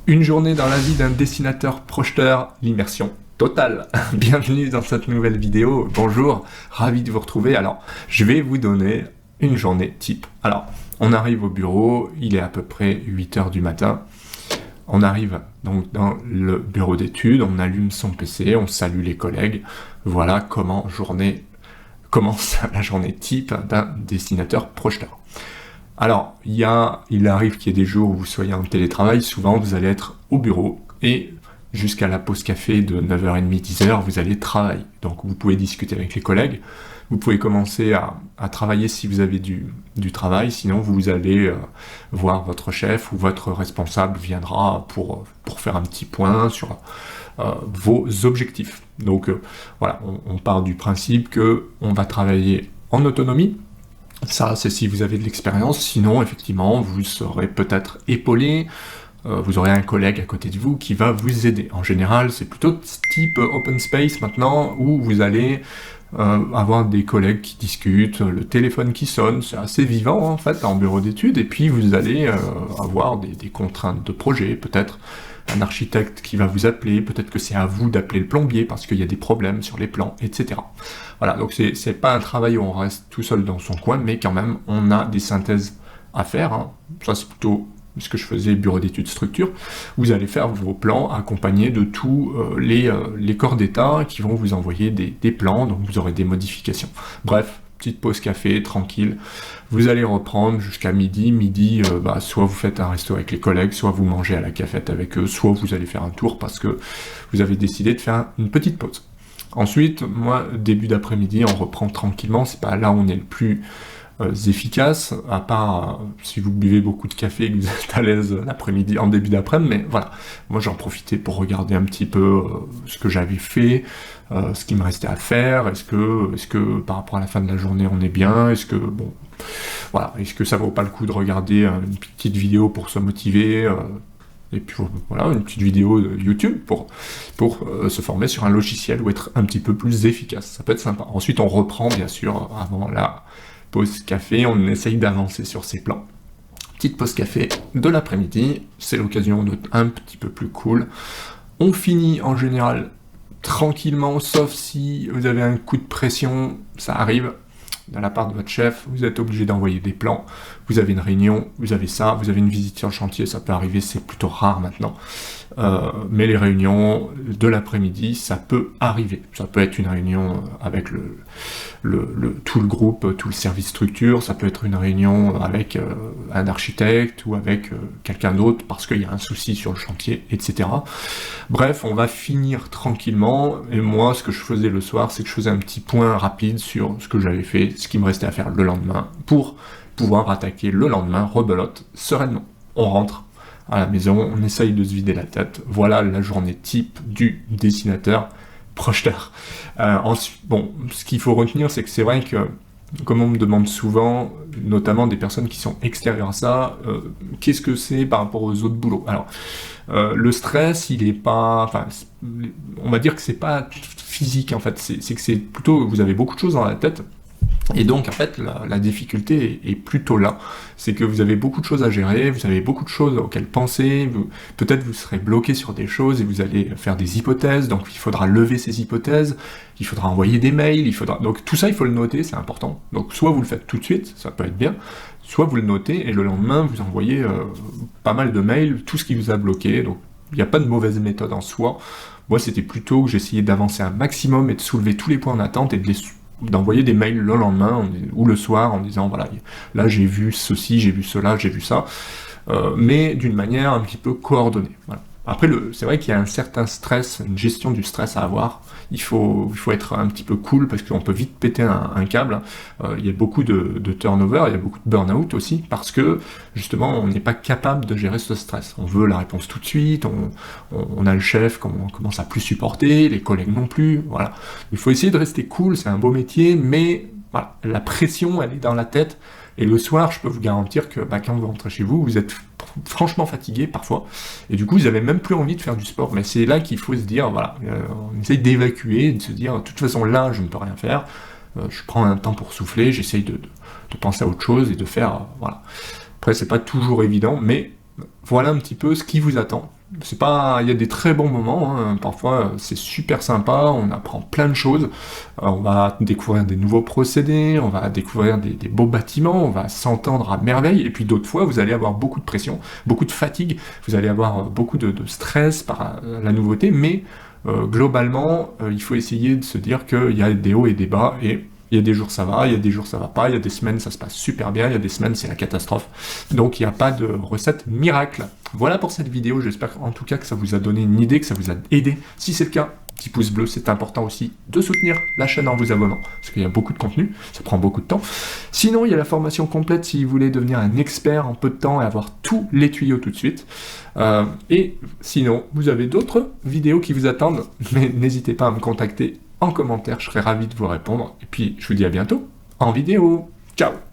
Une journée dans la vie d'un dessinateur projeteur, l'immersion totale. Bienvenue dans cette nouvelle vidéo. Bonjour, ravi de vous retrouver. Alors, je vais vous donner une journée type. Alors, on arrive au bureau, il est à peu près 8 h du matin. On arrive donc dans le bureau d'études, on allume son PC, on salue les collègues. Voilà comment commence la journée type d'un dessinateur projeteur. Alors, il arrive qu'il y ait des jours où vous soyez en télétravail, souvent vous allez être au bureau et jusqu'à la pause café de 9h30, 10h, vous allez travailler. Donc vous pouvez discuter avec les collègues, vous pouvez commencer à travailler si vous avez du travail, sinon vous allez voir votre chef ou votre responsable viendra pour faire un petit point sur vos objectifs. Donc voilà, on part du principe qu'on va travailler en autonomie. Ça, c'est si vous avez de l'expérience, sinon, effectivement, vous serez peut-être épaulé, vous aurez un collègue à côté de vous qui va vous aider. En général, c'est plutôt type open space maintenant, où vous allez avoir des collègues qui discutent, le téléphone qui sonne, c'est assez vivant en fait en bureau d'études, et puis vous allez avoir des contraintes de projet, peut-être un architecte qui va vous appeler, peut-être que c'est à vous d'appeler le plombier parce qu'il y a des problèmes sur les plans, etc. Voilà, donc c'est pas un travail où on reste tout seul dans son coin, mais quand même on a des synthèses à faire, hein. Ça c'est plutôt ce que je faisais bureau d'études structure. Vous allez faire vos plans accompagnés de tous les corps d'état qui vont vous envoyer des plans, donc vous aurez des modifications. Bref, petite pause café, tranquille. Vous allez reprendre jusqu'à midi. Midi, soit vous faites un resto avec les collègues, soit vous mangez à la cafette avec eux, soit vous allez faire un tour parce que vous avez décidé de faire une petite pause. Ensuite, moi, début d'après-midi, on reprend tranquillement. C'est pas là où on est le plus efficace, à part si vous buvez beaucoup de café et que vous êtes à l'aise l'après-midi, en début d'après-midi, mais voilà, moi j'en profitais pour regarder un petit peu ce que j'avais fait, ce qui me restait à faire, est-ce que par rapport à la fin de la journée on est bien, est-ce que ça vaut pas le coup de regarder une petite vidéo pour se motiver, et puis voilà, une petite vidéo de YouTube pour se former sur un logiciel ou être un petit peu plus efficace, ça peut être sympa. Ensuite on reprend bien sûr avant la pause café, on essaye d'avancer sur ses plans. Petite pause café de l'après-midi, c'est l'occasion d'être un petit peu plus cool. On finit en général tranquillement, sauf si vous avez un coup de pression, ça arrive de la part de votre chef, vous êtes obligé d'envoyer des plans, vous avez une réunion, vous avez ça, vous avez une visite sur le chantier, ça peut arriver, c'est plutôt rare maintenant. Mais les réunions de l'après-midi, ça peut arriver. Ça peut être une réunion avec tout le groupe, tout le service structure, ça peut être une réunion avec un architecte ou avec quelqu'un d'autre parce qu'il y a un souci sur le chantier, etc. Bref, on va finir tranquillement, et moi, ce que je faisais le soir, c'est que je faisais un petit point rapide sur ce que j'avais fait, ce qui me restait à faire le lendemain, pour pouvoir attaquer le lendemain, rebelote, sereinement. On rentre à la maison, on essaye de se vider la tête. Voilà la journée type du dessinateur projeteur. Ensuite, ce qu'il faut retenir, c'est que c'est vrai que, comme on me demande souvent, notamment des personnes qui sont extérieures à ça, qu'est-ce que c'est par rapport aux autres boulots? Alors, le stress, il est pas... Enfin, on va dire que c'est pas physique, en fait. C'est que c'est plutôt... Vous avez beaucoup de choses dans la tête. Et donc, en fait, la difficulté est plutôt là. C'est que vous avez beaucoup de choses à gérer, vous avez beaucoup de choses auxquelles penser, peut-être vous serez bloqué sur des choses et vous allez faire des hypothèses, donc il faudra lever ces hypothèses, il faudra envoyer des mails, donc tout ça, il faut le noter, c'est important. Donc, soit vous le faites tout de suite, ça peut être bien, soit vous le notez et le lendemain, vous envoyez pas mal de mails, tout ce qui vous a bloqué, donc il n'y a pas de mauvaise méthode en soi. Moi, c'était plutôt que j'essayais d'avancer un maximum et de soulever tous les points en attente et d'envoyer des mails le lendemain ou le soir en disant voilà, là j'ai vu ceci, j'ai vu cela, j'ai vu ça, mais d'une manière un petit peu coordonnée. Voilà. Après, c'est vrai qu'il y a un certain stress, une gestion du stress à avoir. Il faut être un petit peu cool parce qu'on peut vite péter un câble. Il y a beaucoup de turnover, il y a beaucoup de burn-out aussi parce que justement on n'est pas capable de gérer ce stress. On veut la réponse tout de suite, on a le chef qu'on commence à plus supporter, les collègues non plus. Voilà. Il faut essayer de rester cool, c'est un beau métier, mais voilà, la pression elle est dans la tête. Et le soir, je peux vous garantir que quand vous rentrez chez vous, vous êtes franchement fatigué parfois, et du coup vous avez même plus envie de faire du sport. Mais c'est là qu'il faut se dire, voilà, on essaye d'évacuer, de se dire, de toute façon là je ne peux rien faire, je prends un temps pour souffler, j'essaye de penser à autre chose et de faire, voilà. Après c'est pas toujours évident, mais voilà un petit peu ce qui vous attend c'est pas, il y a des très bons moments, hein. Parfois c'est super sympa, on apprend plein de choses, on va découvrir des nouveaux procédés, on va découvrir des beaux bâtiments, on va s'entendre à merveille, et puis d'autres fois vous allez avoir beaucoup de pression, beaucoup de fatigue, vous allez avoir beaucoup de stress par la nouveauté, mais globalement il faut essayer de se dire qu'il y a des hauts et des bas, et il y a des jours ça va, il y a des jours ça va pas, il y a des semaines ça se passe super bien, il y a des semaines c'est la catastrophe. Donc il n'y a pas de recette miracle. Voilà pour cette vidéo, j'espère en tout cas que ça vous a donné une idée, que ça vous a aidé. Si c'est le cas, petit pouce bleu, c'est important aussi de soutenir la chaîne en vous abonnant, parce qu'il y a beaucoup de contenu, ça prend beaucoup de temps. Sinon, il y a la formation complète si vous voulez devenir un expert en peu de temps et avoir tous les tuyaux tout de suite. Et sinon, vous avez d'autres vidéos qui vous attendent, mais n'hésitez pas à me contacter en commentaire, je serai ravi de vous répondre. Et puis, je vous dis à bientôt en vidéo. Ciao!